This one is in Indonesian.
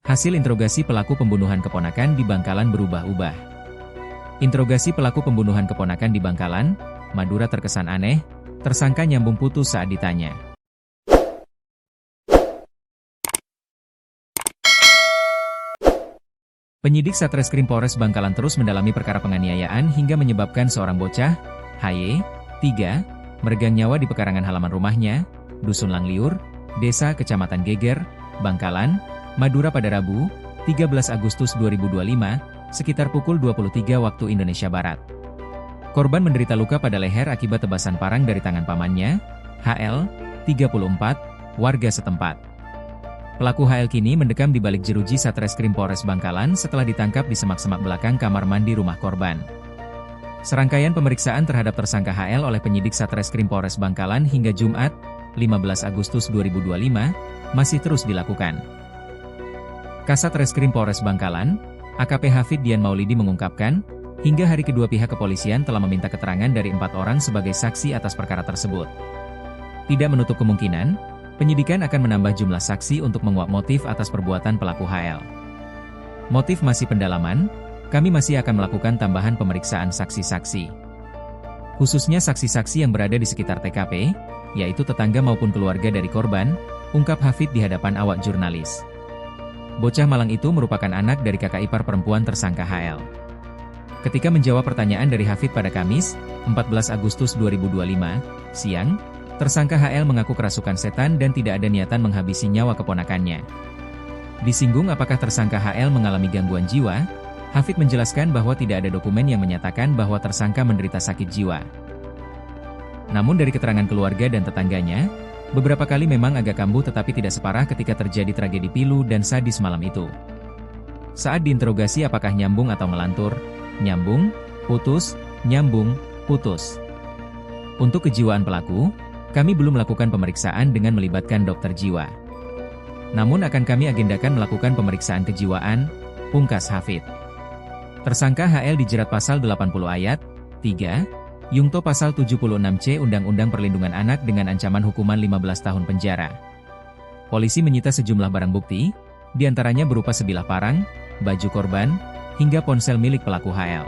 Hasil interogasi pelaku pembunuhan keponakan di Bangkalan berubah-ubah. Interogasi pelaku pembunuhan keponakan di Bangkalan, Madura terkesan aneh, tersangka nyambung putus saat ditanya. Penyidik Satreskrim Polres Bangkalan terus mendalami perkara penganiayaan hingga menyebabkan seorang bocah, HY, 3, meregang nyawa di pekarangan halaman rumahnya, Dusun Langliur, Desa Kecamatan Geger, Bangkalan, Madura pada Rabu, 13 Agustus 2025, sekitar pukul 23 waktu Indonesia Barat. Korban menderita luka pada leher akibat tebasan parang dari tangan pamannya, HL, 34, warga setempat. Pelaku HL kini mendekam di balik jeruji Satreskrim Polres Bangkalan setelah ditangkap di semak-semak belakang kamar mandi rumah korban. Serangkaian pemeriksaan terhadap tersangka HL oleh penyidik Satreskrim Polres Bangkalan hingga Jumat, 15 Agustus 2025, masih terus dilakukan. Kasat Reskrim Polres Bangkalan, AKP Hafid Dian Maulidi mengungkapkan, hingga hari kedua pihak kepolisian telah meminta keterangan dari 4 orang sebagai saksi atas perkara tersebut. Tidak menutup kemungkinan, penyidikan akan menambah jumlah saksi untuk menguak motif atas perbuatan pelaku HL. Motif masih pendalaman, kami masih akan melakukan tambahan pemeriksaan saksi-saksi. Khususnya saksi-saksi yang berada di sekitar TKP, yaitu tetangga maupun keluarga dari korban, ungkap Hafid di hadapan awak jurnalis. Bocah malang itu merupakan anak dari kakak ipar perempuan tersangka HL. Ketika menjawab pertanyaan dari Hafid pada Kamis, 14 Agustus 2025, siang, tersangka HL mengaku kerasukan setan dan tidak ada niatan menghabisi nyawa keponakannya. Disinggung apakah tersangka HL mengalami gangguan jiwa, Hafid menjelaskan bahwa tidak ada dokumen yang menyatakan bahwa tersangka menderita sakit jiwa. Namun dari keterangan keluarga dan tetangganya, beberapa kali memang agak kambuh tetapi tidak separah ketika terjadi tragedi pilu dan sadis malam itu. Saat diinterogasi apakah nyambung atau ngelantur, nyambung, putus, nyambung, putus. Untuk kejiwaan pelaku, kami belum melakukan pemeriksaan dengan melibatkan dokter jiwa. Namun akan kami agendakan melakukan pemeriksaan kejiwaan, pungkas Hafid. Tersangka HL dijerat pasal 80 ayat 3, Yungto pasal 76C Undang-Undang Perlindungan Anak dengan ancaman hukuman 15 tahun penjara. Polisi menyita sejumlah barang bukti, diantaranya berupa sebilah parang, baju korban, hingga ponsel milik pelaku HL.